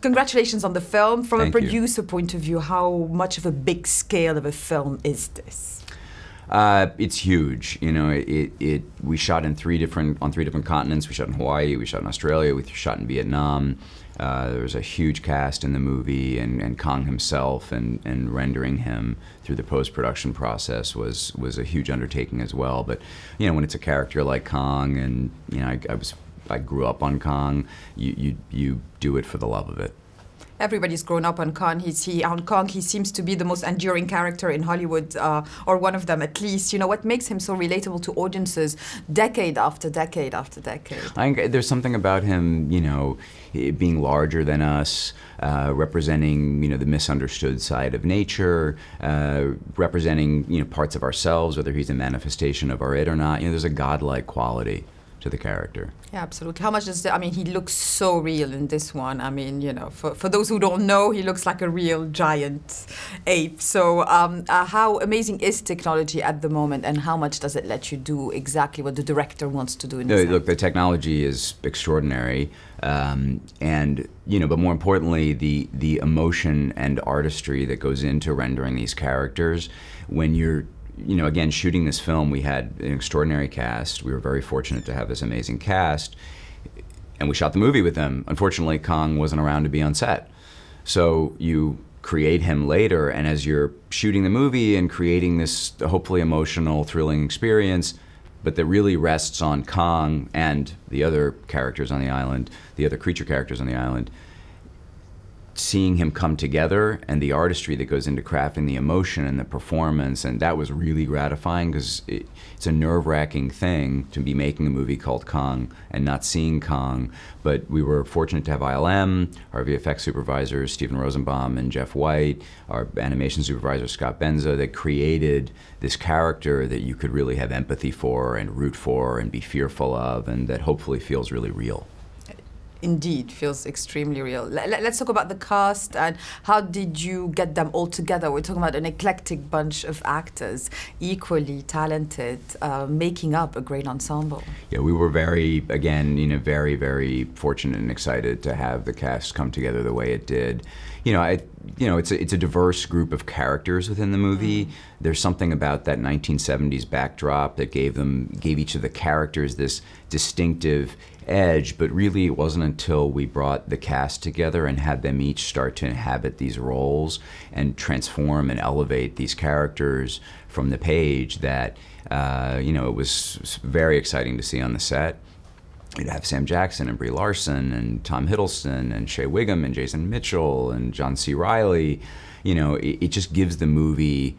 Congratulations on the film. From Thank a producer point of view, how much of a big scale of a film is this? It's huge. You know, we shot on three different continents. We shot in Hawaii, we shot in Australia, we shot in Vietnam. There was a huge cast in the movie, and Kong himself and rendering him through the post-production process was a huge undertaking as well. But you know, when it's a character like Kong, and you know, I grew up on Kong, you do it for the love of it. Everybody's grown up on Kong. He seems to be the most enduring character in Hollywood, or one of them at least. You know, what makes him so relatable to audiences decade after decade after decade? I think there's something about him, you know, being larger than us, representing, you know, the misunderstood side of nature, representing, you know, parts of ourselves, whether he's a manifestation of our id or not. You know, there's a godlike quality to the character. Yeah, absolutely. How much does I mean, he looks so real in this one. I mean, you know, for those who don't know, he looks like a real giant ape. So how amazing is technology at the moment, and how much does it let you do exactly what the director wants to do in this? Look, the technology is extraordinary, and you know, but more importantly, the emotion and artistry that goes into rendering these characters. When you're, you know, again, shooting this film, we had an extraordinary cast. We were very fortunate to have this amazing cast, and we shot the movie with them. Unfortunately, Kong wasn't around to be on set. So you create him later, and as you're shooting the movie and creating this hopefully emotional, thrilling experience, but that really rests on Kong and the other characters on the island, the other creature characters on the island, seeing him come together and the artistry that goes into crafting the emotion and the performance, and that was really gratifying, because it's a nerve-wracking thing to be making a movie called Kong and not seeing Kong. But we were fortunate to have ILM, our VFX supervisors, Stephen Rosenbaum and Jeff White, our animation supervisor, Scott Benza, that created this character that you could really have empathy for and root for and be fearful of, and that hopefully feels really real. Indeed, feels extremely real. Let's talk about the cast, and how did you get them all together? We're talking about an eclectic bunch of actors, equally talented, making up a great ensemble. Yeah, we were very, again, you know, very, very fortunate and excited to have the cast come together the way it did. You know, it's a diverse group of characters within the movie. There's something about that 1970s backdrop that gave each of the characters this distinctive edge, but really it wasn't until we brought the cast together and had them each start to inhabit these roles and transform and elevate these characters from the page that, you know, it was very exciting to see on the set. You'd have Sam Jackson and Brie Larson and Tom Hiddleston and Shea Whigham and Jason Mitchell and John C. Reilly. You know, it just gives the movie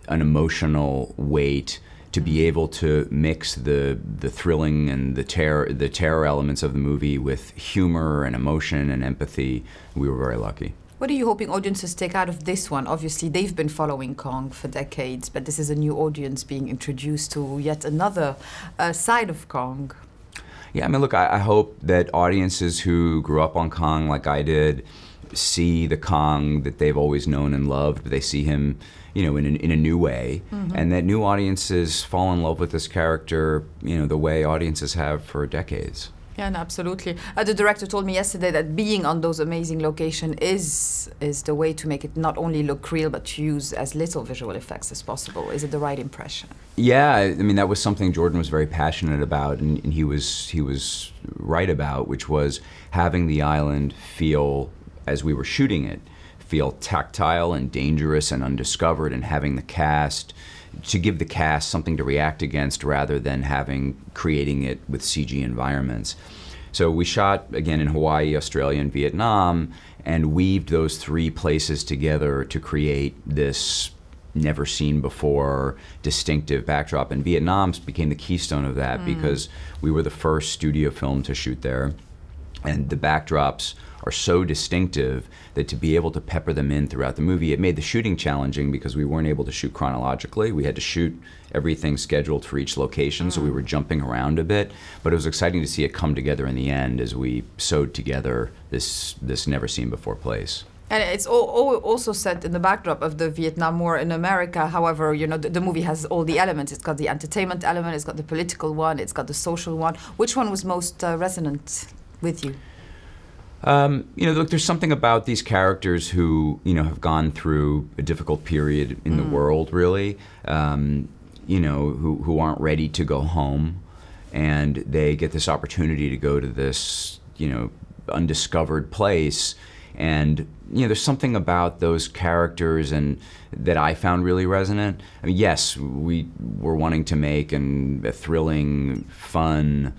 an emotional weight to be able to mix the thrilling and the terror elements of the movie with humor and emotion and empathy. We were very lucky. What are you hoping audiences take out of this one? Obviously, they've been following Kong for decades, but this is a new audience being introduced to yet another side of Kong. Yeah, I mean, look, I hope that audiences who grew up on Kong like I did see the Kong that they've always known and loved, but they see him, you know, in a new way, and that new audiences fall in love with this character, you know, the way audiences have for decades. Yeah, no, absolutely. The director told me yesterday that being on those amazing locations is the way to make it not only look real, but to use as little visual effects as possible. Is it the right impression? Yeah, I mean, that was something Jordan was very passionate about, and he was right about, which was having the island feel, as we were shooting it, feel tactile and dangerous and undiscovered, and having the cast, to give the cast something to react against rather than creating it with CG environments. So we shot, again, in Hawaii, Australia, and Vietnam, and weaved those three places together to create this never seen before distinctive backdrop. And Vietnam became the keystone of that because we were the first studio film to shoot there. And the backdrops are so distinctive that to be able to pepper them in throughout the movie, it made the shooting challenging because we weren't able to shoot chronologically. We had to shoot everything scheduled for each location, so we were jumping around a bit. But it was exciting to see it come together in the end as we sewed together this never-seen-before place. And it's also set in the backdrop of the Vietnam War in America. However, you know, the movie has all the elements. It's got the entertainment element, it's got the political one, it's got the social one. Which one was most resonant with you? Look, there's something about these characters who, have gone through a difficult period in the world, really, who aren't ready to go home, and they get this opportunity to go to this, undiscovered place. And, there's something about those characters and that I found really resonant. I mean, yes, we were wanting to make a thrilling, fun,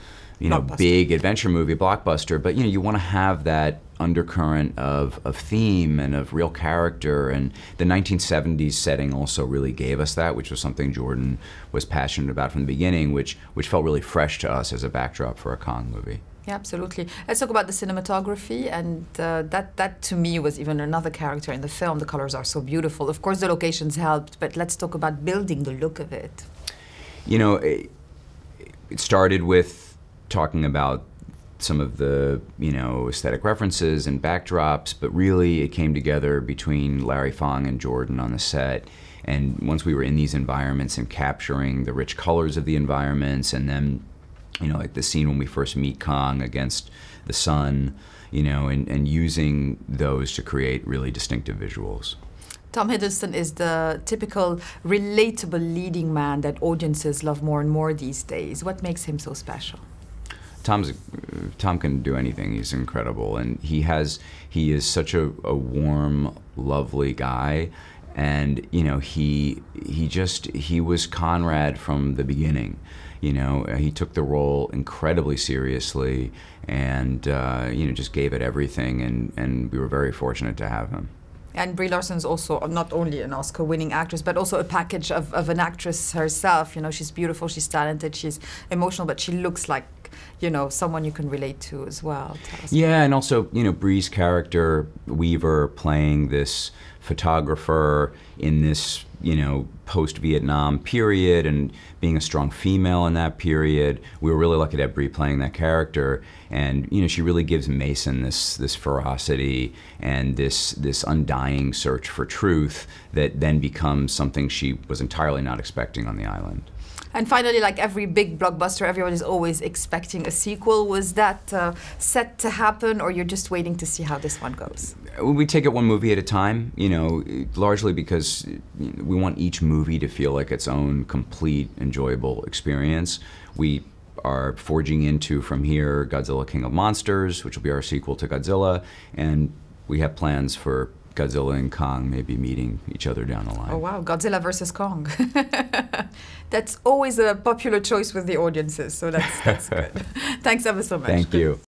big adventure movie, blockbuster, but you want to have that undercurrent of theme and of real character, and the 1970s setting also really gave us that, which was something Jordan was passionate about from the beginning, which felt really fresh to us as a backdrop for a Kong movie. Yeah, absolutely. Let's talk about the cinematography, and that to me was even another character in the film. The colors are so beautiful. Of course, the locations helped, but let's talk about building the look of it. It started with talking about some of the, aesthetic references and backdrops, but really it came together between Larry Fong and Jordan on the set. And once we were in these environments and capturing the rich colors of the environments, and then like the scene when we first meet Kong against the sun, and using those to create really distinctive visuals. Tom Hiddleston is the typical relatable leading man that audiences love more and more these days. What makes him so special? Tom can do anything. He's incredible, and he is such a warm, lovely guy, and he was Conrad from the beginning. He took the role incredibly seriously, and just gave it everything, and we were very fortunate to have him. And Brie Larson's also not only an Oscar-winning actress, but also a package of an actress herself. She's beautiful, she's talented, she's emotional, but she looks like, someone you can relate to as well. Yeah, and also, Brie's character, Weaver, playing this photographer in this, post-Vietnam period, and being a strong female in that period. We were really lucky to have Brie playing that character, and she really gives Mason this ferocity and this undying search for truth that then becomes something she was entirely not expecting on the island. And finally, like every big blockbuster, everyone is always expecting a sequel. Was that set to happen, or you're just waiting to see how this one goes? We take it one movie at a time, largely because we want each movie to feel like its own complete, enjoyable experience. We are forging into, from here, Godzilla King of Monsters, which will be our sequel to Godzilla, and we have plans for Godzilla and Kong maybe meeting each other down the line. Oh wow, Godzilla versus Kong. That's always a popular choice with the audiences, so that's good. Thanks ever so much. Thank you.